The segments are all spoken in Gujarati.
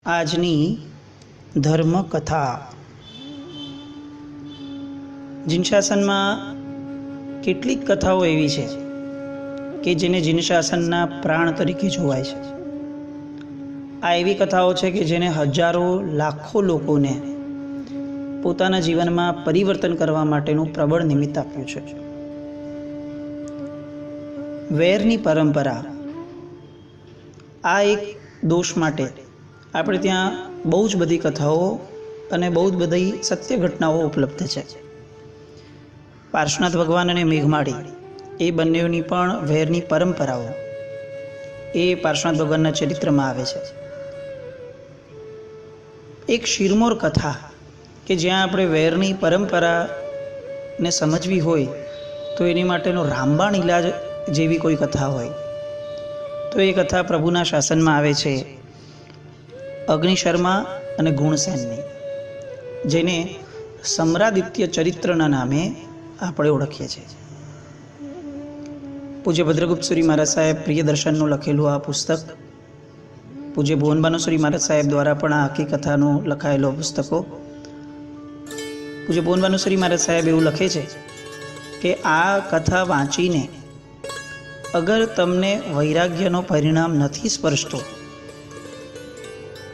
આજની ધર્મકથા જીનશાસનમાં કેટલીક કથાઓ એવી છે કે જેને જીનશાસનના પ્રાણ તરીકે જોવાય છે। આ એવી કથાઓ છે કે જેને હજારો લાખો લોકોને પોતાના જીવનમાં પરિવર્તન કરવા માટેનું પ્રબળ નિમિત્ત આપ્યું છે। વેરની પરંપરા આ એક દોષ માટે આપણે ત્યાં બહુ જ બધી કથાઓ અને બહુ જ બધી સત્ય ઘટનાઓ ઉપલબ્ધ છે। પાર્શ્વનાથ ભગવાન અને મેઘમાળી એ બંનેની પણ વેરની પરંપરાઓ એ પાર્શ્વનાથ ભગવાનના ચરિત્રમાં આવે છે। એક શિરમોર કથા કે જ્યાં આપણે વેરની પરંપરાને સમજવી હોય તો એની માટેનો રામબાણ ઇલાજ જેવી કોઈ કથા હોય તો એ કથા પ્રભુના શાસનમાં આવે છે અગ્નિશર્મા અને ગુણસેનની, જેને સમ્રાદિત્ય ચરિત્રના નામે આપણે ઓળખીએ છીએ। પૂજ્ય ભદ્રગુપ્તસુરી મહારાજ સાહેબ પ્રિયદર્શનનું લખેલું આ પુસ્તક, પૂજ્ય ભુવનભાનુસુરી મહારાજ સાહેબ દ્વારા પણ આ આખી કથાનું લખાયેલો પુસ્તકો, પૂજ્ય ભુવનભાનુસુરી મહારાજ સાહેબ એવું લખે છે કે આ કથા વાંચીને અગર તમને વૈરાગ્યનો પરિણામ નથી સ્પર્શતો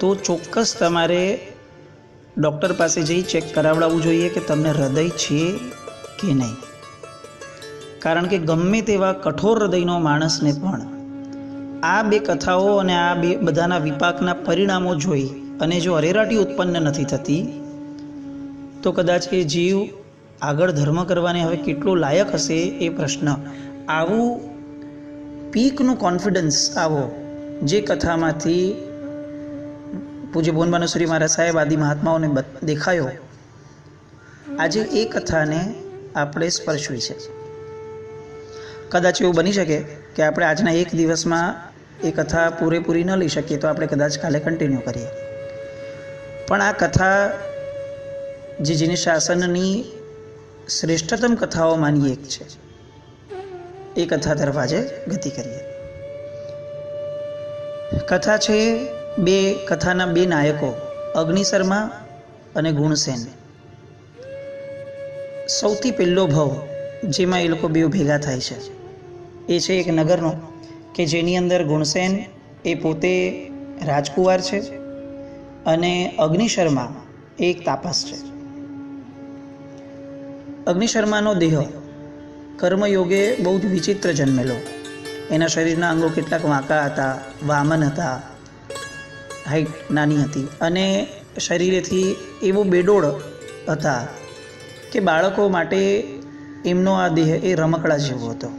તો ચોક્કસ તમારે ડૉક્ટર પાસે જઈ ચેક કરાવડાવવું જોઈએ કે તમને હૃદય છે કે નહીં। કારણ કે ગમે તેવા કઠોર હૃદયનો માણસને પણ આ બે કથાઓ અને આ બે બધાના વિપાકના પરિણામો જોઈ અને જો અરેરાટી ઉત્પન્ન નથી થતી તો કદાચ એ જીવ આગળ ધર્મ કરવાને હવે કેટલો લાયક હશે એ પ્રશ્ન। આવું પીકનું કોન્ફિડન્સ આવો જે કથામાંથી પૂજ્ય ભુવનભાનુસુરી મહારાજ સાહેબ આદિ મહાત્માઓને દેખાયો, આજે એ કથાને આપણે સ્પર્શવી છે। કદાચ એવું બની શકે કે આપણે આજના એક દિવસમાં એ કથા પૂરેપૂરી ન લઈ શકીએ તો આપણે કદાચ કાલે કન્ટિન્યુ કરીએ, પણ આ કથા જે જીનશાસનની શ્રેષ્ઠતમ કથાઓમાંની એક છે એ કથા તરફ આજે ગતિ કરીએ। કથા છે બે કથાના બે નાયકો અગ્નિશર્મા અને ગુણસેન। સૌથી પહેલો ભાવ જેમાં એ લોકો બે ભેગા થાય છે એ છે એક નગરનો કે જેની અંદર ગુણસેન એ પોતે રાજકુમાર છે અને અગ્નિશર્મા એ એક તાપસ છે। અગ્નિશર્માનો દેહ કર્મયોગે બહુ જ વિચિત્ર જન્મેલો, એના શરીરના અંગો કેટલાક વાંકા હતા, વામન હતા, હાઈટ નાની હતી અને શરીરેથી એવો બેડોળ હતા કે બાળકો માટે એમનો આ દેહ એ રમકડા જેવો હતો।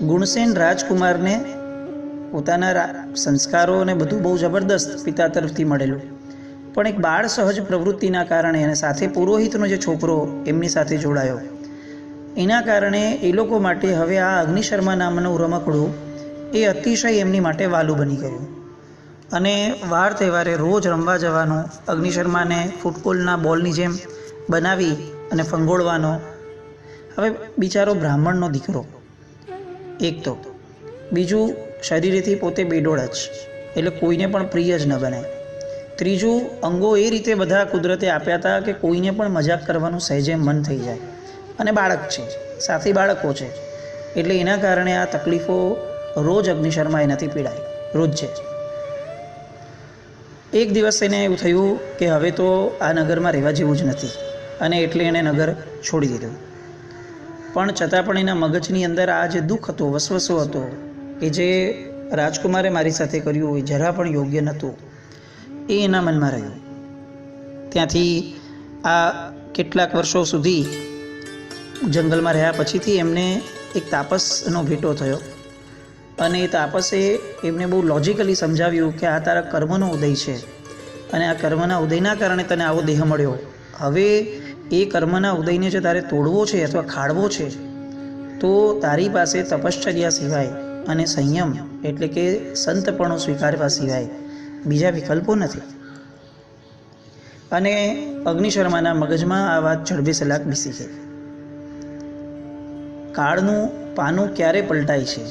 ગુણસેન રાજકુમારને પોતાના સંસ્કારો અને બધું બહુ જબરદસ્ત પિતા તરફથી મળેલું, પણ એક બાળ સહજ પ્રવૃત્તિના કારણે અને સાથે પુરોહિતનો જે છોકરો એમની સાથે જોડાયો એના કારણે એ લોકો માટે હવે આ અગ્નિશર્મા નામનું રમકડું એ અતિશય એમની માટે વાલું બની ગયું અને વાર તહેવારે રોજ રમવા જવાનું, અગ્નિશર્માને ફૂટબોલના બોલની જેમ બનાવી અને ફંગોળવાનો। હવે બિચારો બ્રાહ્મણનો દીકરો એક તો, બીજું શરીરેથી પોતે બેડોળ જ એટલે કોઈને પણ પ્રિય જ ન બને, ત્રીજું અંગો એ રીતે બધા કુદરતે આપ્યા હતા કે કોઈને પણ મજાક કરવાનું સહેજે મન થઈ જાય અને બાળક છે, સાથે બાળકો છે એટલે એના કારણે આ તકલીફો રોજ અગ્નિશર્મા એનાથી પીડાય રોજ છે। એક દિવસ એને એવું થયું કે હવે તો આ નગરમાં રહેવા જેવું જ નથી અને એટલે એણે નગર છોડી દીધું, પણ છતાં પણ એના મગજની અંદર આ જે દુઃખ હતો, વસવસો હતો કે જે રાજકુમારે મારી સાથે કર્યું એ જરા પણ યોગ્ય નહોતું એ એના મનમાં રહ્યું। ત્યાંથી આ કેટલાક વર્ષો સુધી જંગલમાં રહ્યા પછીથી એમને એક તાપસનો ભેટો થયો અને એ તાપસે એમને બહુ લોજિકલી સમજાવ્યું કે આ તારા કર્મનો ઉદય છે અને આ કર્મના ઉદયના કારણે તને આવો દેહ મળ્યો, હવે એ કર્મના ઉદયને જો તારે તોડવો છે અથવા ખાળવો છે તો તારી પાસે તપશ્ચર્યા સિવાય અને સંયમ એટલે કે સંતપણું સ્વીકારવા સિવાય બીજા વિકલ્પો નથી। અને અગ્નિશર્માના મગજમાં આ વાત જડબે સલાક બેસી ગઈ। કાળનું પાનું ક્યારે પલટાય છે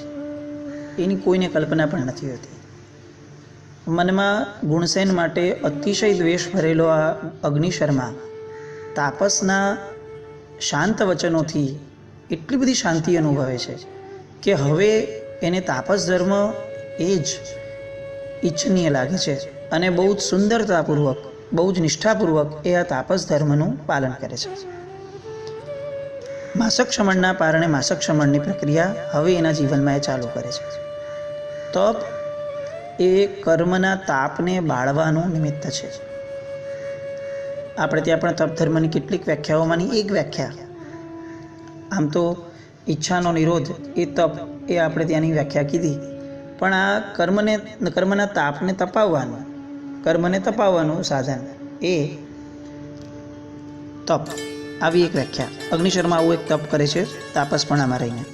એની કોઈને કલ્પના પણ નથી હોતી। મનમાં ગુણસેન માટે અતિશય દ્વેષ ભરેલો આ અગ્નિશર્મા તાપસના શાંત વચનોથી એટલી બધી શાંતિ અનુભવે છે કે હવે એને તાપસ ધર્મ એ જ ઈચ્છનીય લાગે છે અને બહુ જ સુંદરતાપૂર્વક, બહુ જ નિષ્ઠાપૂર્વક એ આ તાપસ ધર્મનું પાલન કરે છે. માસક શમનના કારણે માસક શમનની પ્રક્રિયા હવે એના જીવનમાં એ ચાલુ કરે છે. તપ એ કર્મના તાપને બાળવાનું નિમિત્ત છે. આપણે ત્યાં પણ તપ ધર્મની કેટલીક વ્યાખ્યાઓમાંની એક વ્યાખ્યા, આમ તો ઈચ્છાનો નિરોધ એ તપ એ આપણે ત્યાંની વ્યાખ્યા કીધી, પણ આ કર્મના તાપને તપાવવાનું સાધન એ તપ, આવી એક વ્યાખ્યા. અગ્નિશર્મા આવું એક તપ કરે છે તાપસપણામાં રહીને.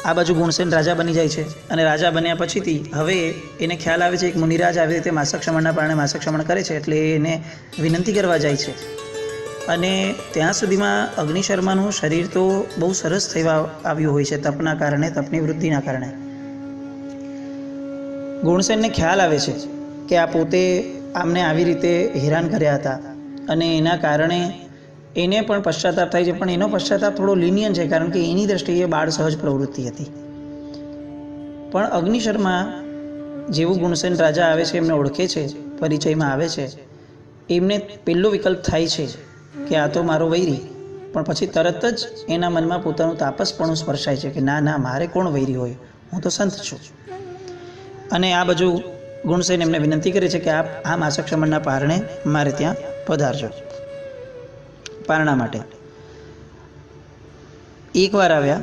આ બાજુ ગુણસેન રાજા બની જાય છે અને રાજા બન્યા પછીથી હવે એને ખ્યાલ આવે છે કે મુનિરાજ આવી રીતે માસક શમનના કારણે માસક શમન કરે છે, એટલે એને વિનંતી કરવા જાય છે. અને ત્યાં સુધીમાં અગ્નિશર્માનું શરીર તો બહુ સરસ થવા આવ્યું હોય છે તપના કારણે, તપની વૃદ્ધિના કારણે. ગુણસેનને ખ્યાલ આવે છે કે આ પોતે આમને આવી રીતે હેરાન કર્યા હતા અને એના કારણે એને પણ પશ્ચાતાપ થાય છે, પણ એનો પશ્ચાતાપ થોડો લિનિયન છે કારણ કે એની દ્રષ્ટિએ બાળ સહજ પ્રવૃત્તિ હતી. પણ અગ્નિશર્મા જેવું ગુણસેન રાજા આવે છે, એમને ઓળખે છે, પરિચયમાં આવે છે, એમને પહેલો વિકલ્પ થાય છે કે આ તો મારો વૈરી, પણ પછી તરત જ એના મનમાં પોતાનું તાપસપણું સ્પર્શાય છે કે ના ના, મારે કોણ વૈરી હોય, હું તો સંત છું. અને આ બાજુ ગુણસેન એમને વિનંતી કરે છે કે આપ આ માસક શમનના પારણે મારે ત્યાં પધારજો પારણા માટે. એકવાર આવ્યા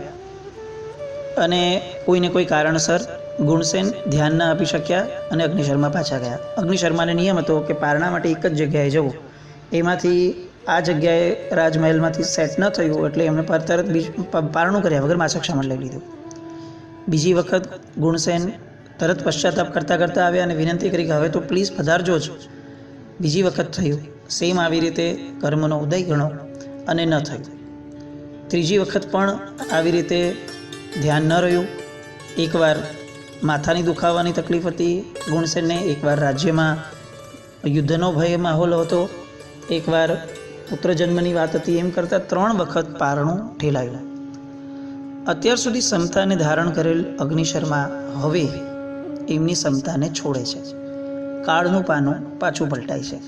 અને કોઈને કોઈ કારણસર ગુણસેન ધ્યાન ન આપી શક્યા અને અગ્નિશર્મા પાછા ગયા. અગ્નિશર્માને નિયમ હતો કે પારણા માટે એક જ જગ્યાએ જવું, એમાંથી આ જગ્યાએ રાજમહેલમાંથી સેટ ન થયું એટલે એમણે તરત પારણું કર્યા વગર માસક શમન લઈ લીધું. બીજી વખત ગુણસેન તરત પશ્ચાતાપ કરતાં કરતાં આવ્યા અને વિનંતી કરી કે હવે તો પ્લીઝ પધારજો જ. બીજી વખત થયું, સેમ આવી રીતે કર્મનો ઉદય ગણો અને ન થયું. ત્રીજી વખત પણ આવી રીતે ધ્યાન ન રહ્યું. એકવાર માથાની દુખાવાની તકલીફ હતી ગુણસેનને, એકવાર રાજ્યમાં યુદ્ધનો ભય માહોલ હતો, એકવાર પુત્ર જન્મની વાત હતી. એમ કરતાં 3 વખત પારણું ઠેલાયું. અત્યાર સુધી સમતાને ધારણ કરેલ અગ્નિશર્મા હવે એમની સમતાને છોડે છે. કાળનું પાનું પાછું પલટાય છે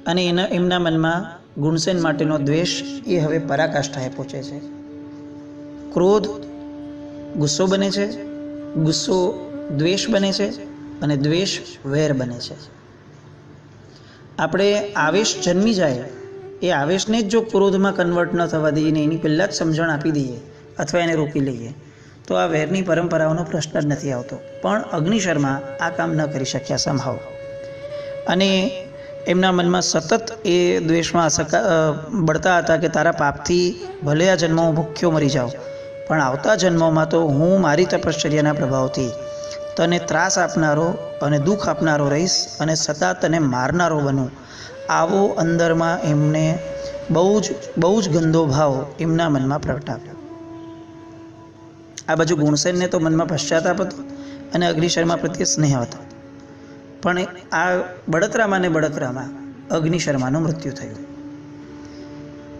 અને એમના મનમાં ગુણસેન માટેનો દ્વેષ એ હવે પરાકાષ્ઠાએ પહોંચે છે. ક્રોધ ગુસ્સો બને છે, ગુસ્સો દ્વેષ બને છે અને દ્વેષ વેર બને છે. આપણે આવેશ જન્મી જાય એ આવેશને જ જો ક્રોધમાં કન્વર્ટ ન થવા દઈએ ને એની પહેલાં જ સમજણ આપી દઈએ અથવા એને રોકી લઈએ તો આ વેરની પરંપરાઓનો પ્રશ્ન જ નથી આવતો. પણ અગ્નિશર્મા આ કામ ન કરી શક્યા સંભાવ, અને એમના મનમાં સતત એ દ્વેષમાં બળતા હતા કે તારા પાપથી ભલે આ જન્મમાં ભૂખ્યો મરી જાઉં, પણ આવતા જન્મોમાં તો હું મારી તપશ્ચર્યાના પ્રભાવથી તને ત્રાસ આપનારો અને દુઃખ આપનારો રહીશ અને સદા તને મારનારો બનું. આવો અંદરમાં એમને બહુ જ ગંદો ભાવ એમના મનમાં પ્રગટાવ્યો. આ બાજુ ગુણસેનને તો મનમાં પશ્ચાતાપ હતો અને અગ્નિશર્મા પ્રત્યે સ્નેહ હતો, પણ આ બળતરામાં અગ્નિશર્માનું મૃત્યુ થયું.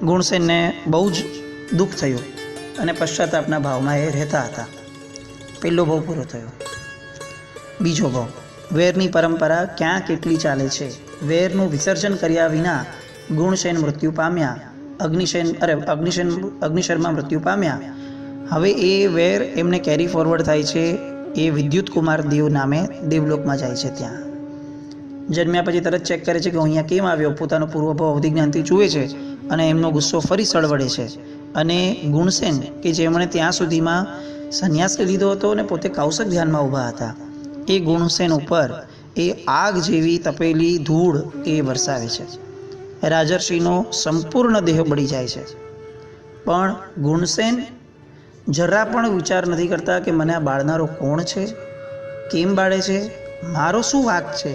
ગુણસેનને બહુ જ દુઃખ થયું અને પશ્ચાતાપના ભાવમાં એ રહેતા હતા. પહેલો ભાવ પૂરો થયો. બીજો ભાવ, વેરની પરંપરા ક્યાં કેટલી ચાલે છે. વેરનું વિસર્જન કર્યા વિના ગુણસેન મૃત્યુ પામ્યા, અગ્નિશર્મા મૃત્યુ પામ્યા. હવે એ વેર એમને કેરી ફોરવર્ડ થાય છે. એ વિદ્યુત કુમાર દેવ નામે દેવલોકમાં જાય છે. ત્યાં જન્મ્યા પછી તરત ચેક કરે છે કે અહીંયા કેમ આવ્યો, પોતાનો પૂર્વભાવ અવધિ જ્ઞાનથી જુએ છે અને એમનો ગુસ્સો ફરી સળવડે છે. અને ગુણસેન કે જેમણે ત્યાં સુધીમાં સંન્યાસ લીધો હતો અને પોતે કૌશક ધ્યાનમાં ઊભા હતા, એ ગુણસેન ઉપર એ આગ જેવી તપેલી ધૂળ એ વરસાવે છે. રાજર્ષિનો સંપૂર્ણ દેહ બળી જાય છે. પણ ગુણસેન જરા પણ વિચાર નથી કરતા કે મને આ બાળનારો કોણ છે, કેમ બાળે છે, મારો શું વાંક છે.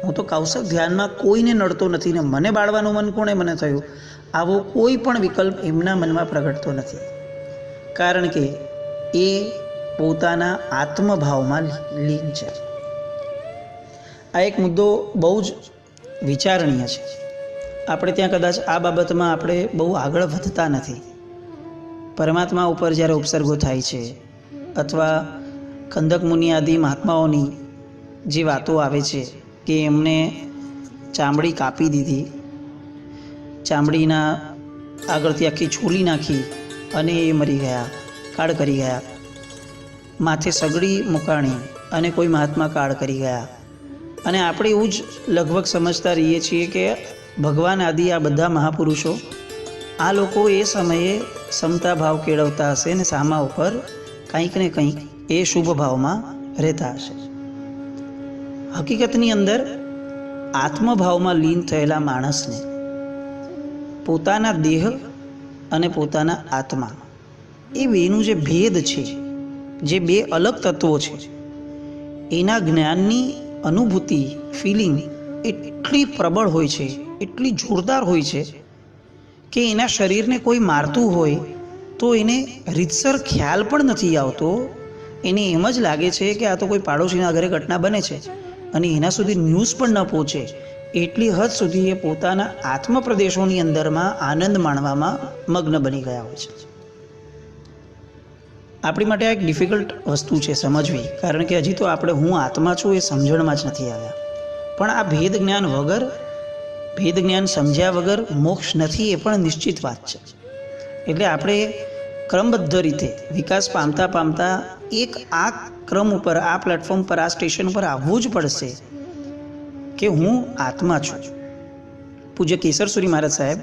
હું તો કૌશક ધ્યાનમાં કોઈને નડતો નથી ને મને બાળવાનું મન કોણે મને થયું. આવો કોઈ પણ વિકલ્પ એમના મનમાં પ્રગટતો નથી, કારણ કે એ પોતાના આત્મભાવમાં લીન છે. આ એક મુદ્દો બહુ જ વિચારણીય છે. આપણે ત્યાં કદાચ આ બાબતમાં આપણે બહુ આગળ વધતા નથી. પરમાત્મા ઉપર જ્યારે ઉપસર્ગો થાય છે અથવા ખંદક મુનિ આદિ મહાત્માઓની જે વાતો આવે છે કે એમને ચામડી કાપી દીધી, ચામડીના આગળથી આખી છોલી નાખી અને એ મરી ગયા, કાળ કરી ગયા. માથે સગડી મુકાણી અને કોઈ મહાત્મા કાળ કરી ગયા. અને આપણે એવું જ લગભગ સમજતા રહીએ છીએ કે ભગવાન આદિ આ બધા મહાપુરુષો, આ લોકો એ સમયે સમતા ભાવ કેળવતા હશે અને સામા ઉપર કંઈક ને કંઈક એ શુભ ભાવમાં રહેતા હશે. હકીકતની અંદર આત્મભાવમાં લીન થયેલા માણસને પોતાના દેહ અને પોતાના આત્મા એ બેનું જે ભેદ છે, જે બે અલગ તત્વો છે, એના જ્ઞાનની અનુભૂતિ, ફિલિંગ એટલી પ્રબળ હોય છે, એટલી જોરદાર હોય છે કે એના શરીરને કોઈ મારતું હોય તો એને રીતસર ખ્યાલ પણ નથી આવતો. એને એમ જ લાગે છે કે આ તો કોઈ પાડોશીના ઘરે ઘટના બને છે અને એના સુધી ન્યૂઝ પણ ન પહોંચે. એટલી હદ સુધી એ પોતાના આત્મ પ્રદેશોની અંદરમાં આનંદ માણવામાં મગ્ન બની ગયા હોય છે. આપણી માટે આ એક ડિફિકલ્ટ વસ્તુ છે સમજવી, કારણ કે હજી તો આપણે હું આત્મા છું એ સમજણમાં જ નથી આવ્યા. પણ આ ભેદ જ્ઞાન વગર, ભેદ જ્ઞાન સમજ્યા વગર મોક્ષ નથી એ પણ નિશ્ચિત વાત છે. એટલે આપણે ક્રમબદ્ધ રીતે વિકાસ પામતા પામતા એક આ ક્રમ ઉપર, આ પ્લેટફોર્મ પર, આ સ્ટેશન પર આવવું જ પડશે કે હું આત્મા છું. પૂજ્ય કેસરસુરી મહારાજ સાહેબ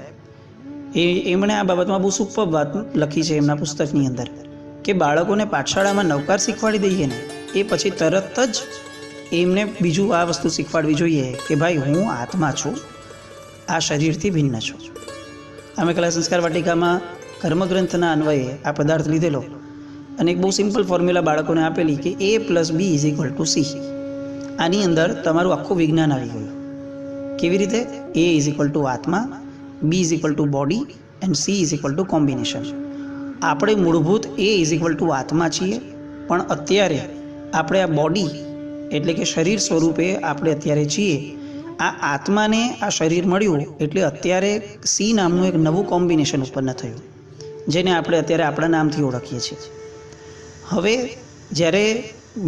એમણે આ બાબતમાં બહુ સુપર વાત લખી છે એમના પુસ્તકની અંદર કે બાળકોને પાઠશાળામાં નવકાર શીખવાડી દઈએ ને એ પછી તરત જ એમને બીજું આ વસ્તુ શીખવાડવી જોઈએ કે ભાઈ હું આત્મા છું, આ શરીરથી ભિન્ન છું. અમે કલા સંસ્કાર વાટિકામાં કર્મગ્રંથના અન્વયે આ પદાર્થ લીધેલો અને એક બહુ સિમ્પલ ફોર્મ્યુલા બાળકોને આપેલી કે A+B=C. આની અંદર તમારું આખું વિજ્ઞાન આવી ગયું. કેવી રીતે? A આત્મા, B=બોડી એન્ડ C= કોમ્બિનેશન. આપણે મૂળભૂત A આત્મા છીએ, પણ અત્યારે આપણે આ બોડી એટલે કે શરીર સ્વરૂપે આપણે અત્યારે છીએ. આ આત્માને આ શરીર મળ્યું એટલે અત્યારે C નામનું એક નવું કોમ્બિનેશન ઉત્પન્ન થયું, જેને આપણે અત્યારે આપણા નામથી ઓળખીએ છીએ. હવે જ્યારે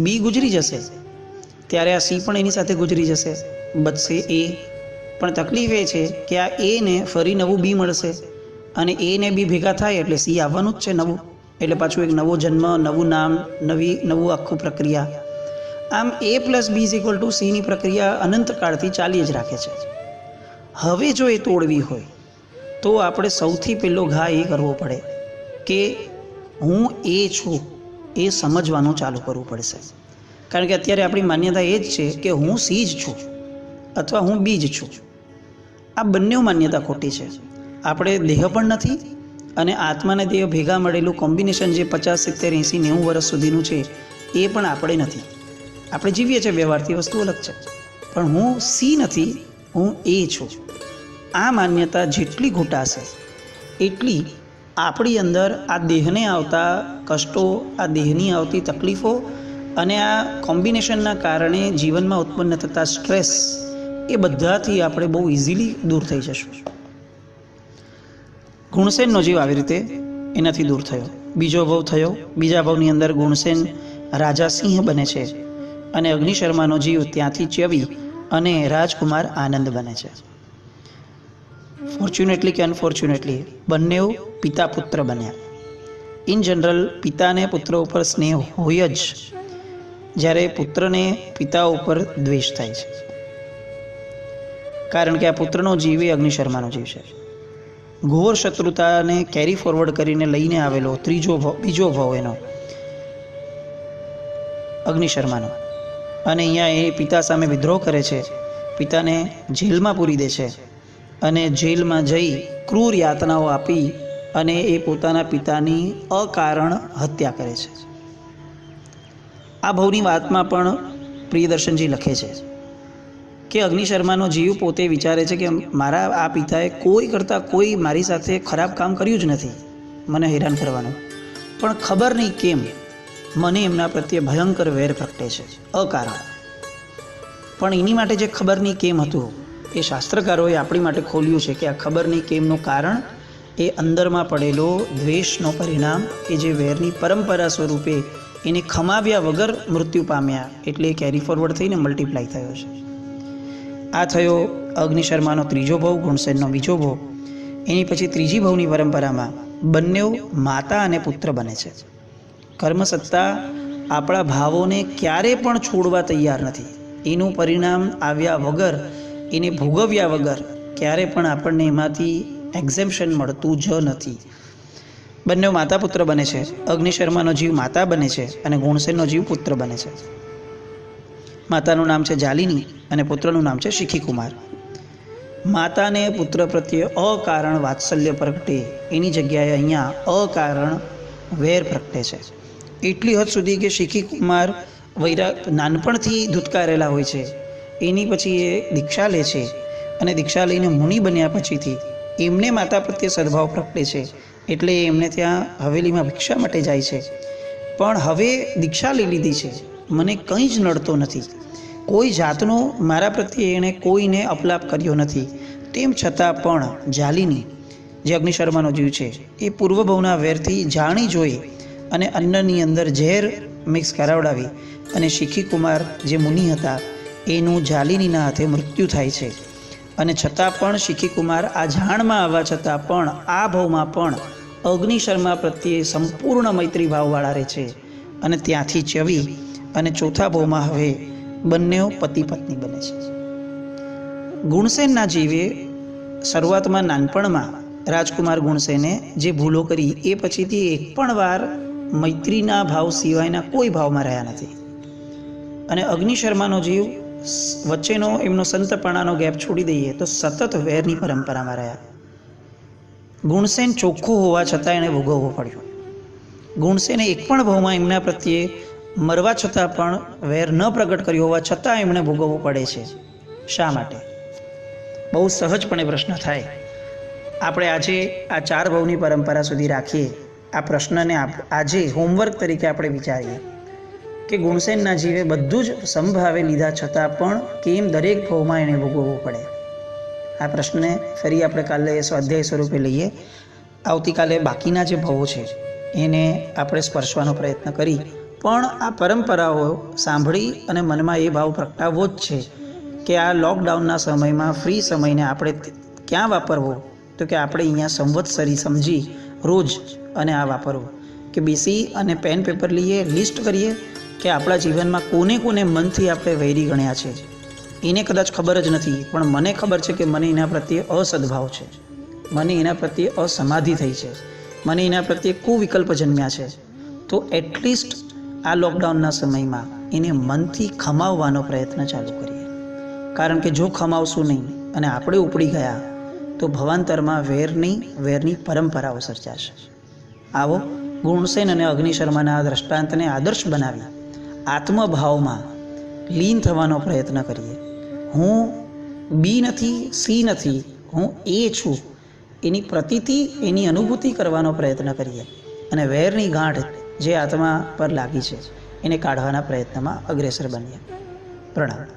B ગુજરી જશે ત્યારે આ C પણ એની સાથે ગુજરી જશે, બચશે A. પણ તકલીફ એ છે કે આ A ને ફરી નવું B મળશે અને A ને B ભેગા થાય એટલે C આવવાનું જ છે નવું. એટલે પાછું એક નવો જન્મ, નવું નામ, નવું આખું પ્રક્રિયા. આમ A+B=C ની પ્રક્રિયા અનંતકાળથી ચાલી જ રાખે છે. હવે જો એ તોડવી હોય તો આપણે સૌથી પહેલો ઘા એ કરવો પડે કે હું એ છું એ સમજવાનું ચાલુ કરવું પડશે. કારણ કે અત્યારે આપણી માન્યતા એ જ છે કે હું C જ છું અથવા હું B જ છું. આ બંને માન્યતા ખોટી છે. આપણે દેહ પણ નથી અને આત્માને દેહ ભેગા મળેલું કોમ્બિનેશન જે 50, 70, 80, 90 વર્ષ સુધીનું છે એ પણ આપણે નથી. આપણે જીવીએ છીએ, વ્યવહારથી વસ્તુ અલગ છે, પણ હું C નથી, હું A છું. આ માન્યતા જેટલી ઘૂંટાશે એટલી આપણી અંદર આ દેહને આવતા કષ્ટો, આ દેહની આવતી તકલીફો અને આ કોમ્બિનેશનના કારણે જીવનમાં ઉત્પન્ન થતા સ્ટ્રેસ એ બધાથી આપણે બહુ ઇઝીલી દૂર થઈ જશું. ગુણસેનનો જીવ આવી રીતે એનાથી દૂર થયો. બીજો ભવ થયો, બીજા ભવની અંદર ગુણસેન રાજા સિંહ બને છે અને અગ્નિશર્માનો જીવ ત્યાંથી ચ્યવી અને રાજકુમાર આનંદ બને છે. ફોર્ચ્યુનેટલી કે અનફોર્ચ્યુનેટલી બંને પિતા પુત્ર બન્યા. ઇન જનરલ પિતાને પુત્ર ઉપર સ્નેહ હોય જ, જ્યારે પુત્રને પિતા ઉપર દ્વેષ થાય છે. કારણ કે આ પુત્રનો જીવ એ અગ્નિશર્માનો જીવ છે. ઘોર શત્રુતાને કેરી ફોરવર્ડ કરીને લઈને આવેલો બીજો ભાવ એનો અગ્નિશર્માનો. અને અહીંયા એ પિતા સામે વિદ્રોહ કરે છે, પિતાને જેલમાં પૂરી દે છે અને જેલમાં જઈ ક્રૂર યાતનાઓ આપી અને એ પોતાના પિતાની અકારણ હત્યા કરે છે. આ ભવની વાતમાં પણ પ્રિયદર્શનજી લખે છે કે અગ્નિશર્માનો જીવ પોતે વિચારે છે કે મારા આ પિતાએ કોઈ કરતાં કોઈ મારી સાથે ખરાબ કામ કર્યું જ નથી મને હેરાન કરવાનું, પણ ખબર નહીં કેમ મને એમના પ્રત્યે ભયંકર વેર પ્રગટે છે અકારણ. પણ એની માટે જે ખબર નહીં કેમ હતું એ શાસ્ત્રકારોએ આપણી માટે ખોલ્યું છે કે આ ખબર નહીં કેમનું કારણ એ અંદરમાં પડેલો દ્વેષનો પરિણામ કે જે વેરની પરંપરા સ્વરૂપે એને ખમાવ્યા વગર મૃત્યુ પામ્યા, એટલે કેરી ફોરવર્ડ થઈને મલ્ટીપ્લાય થયો છે. આ થયો અગ્નિશર્માનો ત્રીજો ભવ, ગુણસેનનો બીજો ભવ. એની પછી ત્રીજી ભવની પરંપરામાં બંને માતા અને પુત્ર બને છે. કર્મસત્તા આપણા ભાવોને ક્યારે પણ છોડવા તૈયાર નથી. એનું પરિણામ આવ્યા વગર, એને ભોગવ્યા વગર ક્યારે પણ આપણને એમાંથી એક્ઝેમ્પશન મળતું જ નથી. બંને માતા પુત્ર બને છે. અગ્નિશર્માનો જીવ માતા બને છે અને ગુણસેનનો જીવ પુત્ર બને છે. માતાનું નામ છે જાલિની અને પુત્રનું નામ છે શિખીકુમાર. માતાને પુત્ર પ્રત્યે અકારણ વાત્સલ્ય પ્રગટે એની જગ્યાએ અહીંયા અકારણ વેર પ્રગટે છે. એટલી હદ સુધી કે શિખીકુમાર નાનપણથી ધૂતકારેલા હોય છે. એની પછી એ દીક્ષા લે છે અને દીક્ષા લઈને મુનિ બન્યા પછીથી એમને માતા પ્રત્યે સદભાવ પ્રગટે છે. એટલે એમને ત્યાં હવેલીમાં ભિક્ષા માટે જાય છે. પણ હવે દીક્ષા લઈ લીધી છે, મને કંઈ જ નડતો નથી, કોઈ જાતનો મારા પ્રત્યે એણે કોઈને અપલાપ કર્યો નથી. તેમ છતાં પણ જાલિની જે અગ્નિશર્માનો જીવ છે એ પૂર્વભવના વેરથી જાણી જોઈ અને અન્નની અંદર ઝેર મિક્સ કરાવડાવી અને શિખીકુમાર જે મુનિ હતા એનું જાલિનીના હાથે મૃત્યુ થાય છે. અને છતાં પણ શિખીકુમાર આ જાણમાં આવવા છતાં પણ આ ભવમાં પણ અગ્નિશર્મા પ્રત્યે સંપૂર્ણ મૈત્રી ભાવવાળા રહે છે. અને ત્યાંથી ચવી અને ચોથા ભવમાં હવે બંને પતિ પત્ની બને છે. ગુણસેનના જીવે શરૂઆતમાં નાનપણમાં રાજકુમાર ગુણસેને જે ભૂલો કરી એ પછીથી એક પણ વાર મૈત્રીના ભાવ સિવાયના કોઈ ભાવમાં રહ્યા નથી. અને અગ્નિશર્માનો જીવ વચ્ચેનો એમનો સંતપણાનો ગેપ છોડી દઈએ તો સતત વેરની પરંપરામાં રહ્યા. ગુણસેન ચોખ્ખો હોવા છતાં એણે ભોગવવો પડ્યો. ગુણસેને એક પણ ભાવમાં એમના પ્રત્યે મરવા છતાં પણ વેર ન પ્રગટ કર્યો હોવા છતાં એમણે ભોગવવું પડે છે. શા માટે? બહુ સહજપણે પ્રશ્ન થાય. આપણે આજે આ 4 ભવની પરંપરા સુધી રાખીએ. આ પ્રશ્નને આજે હોમવર્ક તરીકે આપણે વિચારીએ કે ગુણસેનના જીવે બધું જ સંભાવે લીધા છતાં પણ કેમ દરેક ભવમાં એને ભોગવવું પડે. આ પ્રશ્નને ફરી આપણે કાલે સ્વાધ્યાય સ્વરૂપે લઈએ. આવતીકાલે બાકીના જે ભવો છે એને આપણે સ્પર્શવાનો પ્રયત્ન કરી. પણ આ પરંપરાઓ સાંભળી અને મનમાં એ ભાવ પ્રગટાવવો જ છે કે આ લોકડાઉનના સમયમાં ફ્રી સમયને આપણે ક્યાં વાપરવો? તો કે આપણે અહીંયા સંવત્સરી સમજી રોજ અને આ વાપરવું કે બેસી અને પેન પેપર લઈએ, લિસ્ટ કરીએ કે આપણા જીવનમાં કોને કોને મનથી આપણે વૈરી ગણ્યા છે. એને કદાચ ખબર જ નથી, પણ મને ખબર છે કે મને એના પ્રત્યે અસદભાવ છે, મને એના પ્રત્યે અસમાધિ થઈ છે, મને એના પ્રત્યે કુવિકલ્પ જન્મ્યા છે. તો એટલીસ્ટ આ લોકડાઉનના સમયમાં એને મનથી ખમાવવાનો પ્રયત્ન ચાલુ કરીએ. કારણ કે જો ખમાવશું નહીં અને આપણે ઉપડી ગયા તો ભવાંતરમાં વેરની પરંપરાઓ સર્જાશે. આવો ગુણસેન અને અગ્નિશર્માના દ્રષ્ટાંતને આદર્શ બનાવી આત્મભાવમાં લીન થવાનો પ્રયત્ન કરીએ. હું બી નથી, સી નથી, હું એ છું એની પ્રતીતિ, એની અનુભૂતિ કરવાનો પ્રયત્ન કરીએ અને વેરની ગાંઠ જે આત્મા પર લાગી છે એને કાઢવાના પ્રયત્નમાં અગ્રેસર બનીએ. પ્રણામ.